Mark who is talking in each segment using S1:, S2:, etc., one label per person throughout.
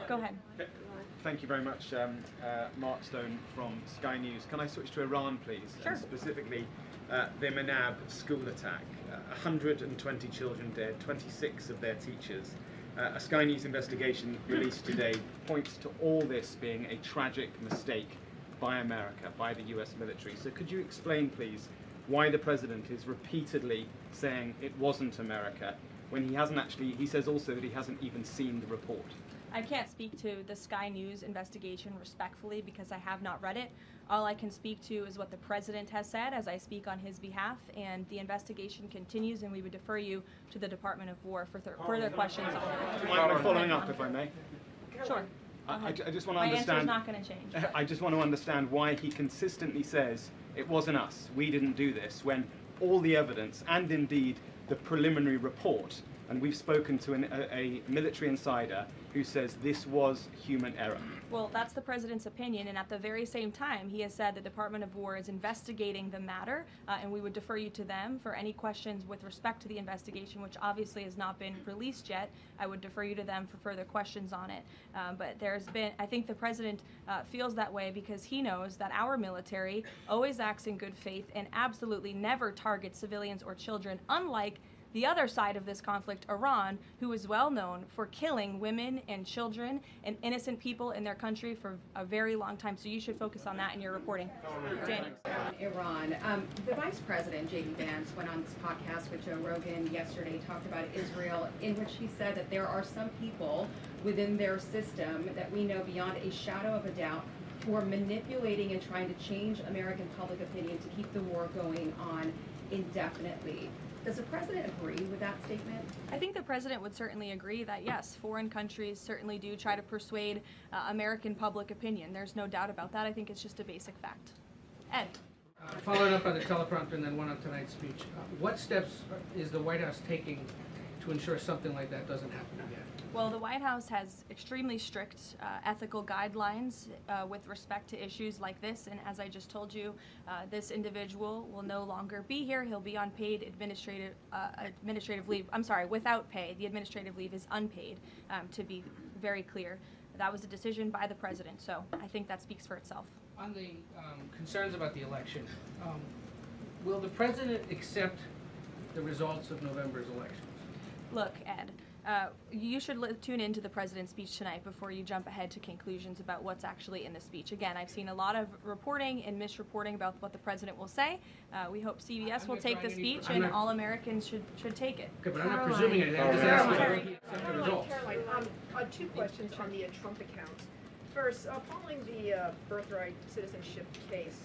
S1: Go ahead.
S2: Thank you very much, Mark Stone from Sky News. Can I switch to Iran, please?
S1: Sure.
S2: And specifically, the Manab school attack. 120 children dead, 26 of their teachers. A Sky News investigation released today points to all this being a tragic mistake by America, by the US military. So could you explain, please, why the president is repeatedly saying it wasn't America, when he hasn't actually, he says also that he hasn't even seen the report?
S1: I can't speak to the Sky News investigation respectfully because I have not read it. All I can speak to is what the president has said as I speak on his behalf, and the investigation continues, and we would defer you to the Department of War for further questions on it.
S2: I'm following up, if I may.
S1: Sure.
S2: I just want to
S1: My
S2: understand.
S1: answer is not going to change.
S2: I just want to understand why he consistently says it wasn't us, we didn't do this, when all the evidence and indeed the preliminary report, and we've spoken to a military insider who says this was human error.
S1: Well, that's the president's opinion, and at the very same time, he has said the Department of War is investigating the matter, and we would defer you to them for any questions with respect to the investigation, which obviously has not been released yet. I would defer you to them for further questions on it. But I think the president feels that way because he knows that our military always acts in good faith and absolutely never targets civilians or children, unlike the other side of this conflict, Iran, who is well known for killing women and children and innocent people in their country for a very long time. So you should focus on that in your reporting. Danny.
S3: Iran. The Vice President, J.D. Vance, went on this podcast with Joe Rogan yesterday, talked about Israel, in which he said that there are some people within their system that we know beyond a shadow of a doubt who are manipulating and trying to change American public opinion to keep the war going on indefinitely. Does the president agree with that statement?
S1: I think the president would certainly agree that, yes, foreign countries certainly do try to persuade American public opinion. There's no doubt about that. I think it's just a basic fact. Ed.
S4: Following up on the teleprompter and then one on tonight's speech, what steps is the White House taking to ensure something like that doesn't happen again?
S1: Well, the White House has extremely strict ethical guidelines with respect to issues like this, and as I just told you, this individual will no longer be here. He'll be on paid administrative leave. I'm sorry, without pay. The administrative leave is unpaid, to be very clear. That was a decision by the president, so I think that speaks for itself.
S4: On the concerns about the election, will the president accept the results of November's elections?
S1: Look, Ed, you should tune into the president's speech tonight before you jump ahead to conclusions about what's actually in the speech. Again, I've seen a lot of reporting and misreporting about what the president will say. We hope CBS will take the speech, and all Americans should take it.
S4: Okay, but I'm not presuming anything. I'm just asking whether he accepts the results.
S5: Caroline, two questions on the Trump account. First, following the Birthright Citizenship case,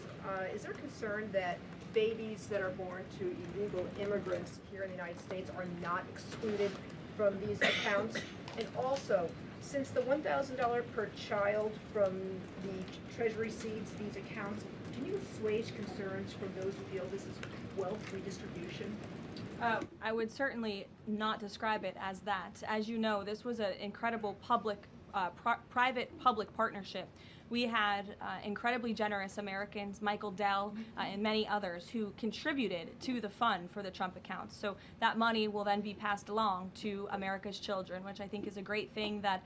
S5: is there concern that babies that are born to illegal immigrants here in the United States are not excluded from these accounts? And also, since the $1,000 per child from the Treasury seeds these accounts, can you assuage concerns from those who feel this is wealth redistribution?
S1: I would certainly not describe it as that. As you know, this was an incredible private-public partnership. We had incredibly generous Americans, Michael Dell and many others, who contributed to the fund for the Trump accounts. So that money will then be passed along to America's children, which I think is a great thing that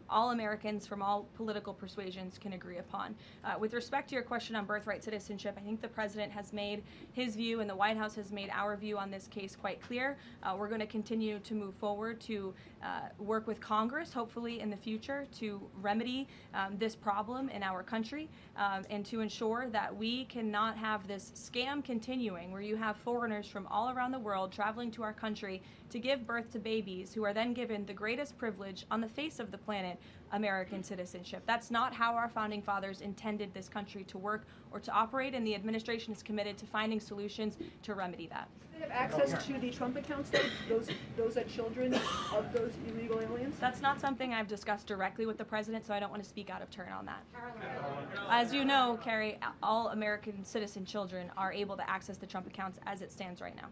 S1: all Americans from all political persuasions can agree upon. With respect to your question on birthright citizenship, I think the president has made his view and the White House has made our view on this case quite clear. We're going to continue to move forward to work with Congress, hopefully in the future, to remedy this problem in our country and to ensure that we cannot have this scam continuing where you have foreigners from all around the world traveling to our country to give birth to babies who are then given the greatest privilege on the face of the planet, American citizenship. That's not how our founding fathers intended this country to work or to operate, and the administration is committed to finding solutions to remedy that.
S5: Do they have access to the Trump accounts, though? Those are children of those illegal aliens?
S1: That's not something I've discussed directly with the president, so I don't want to speak out of turn on that. As you know, Carrie, all American citizen children are able to access the Trump accounts as it stands right now.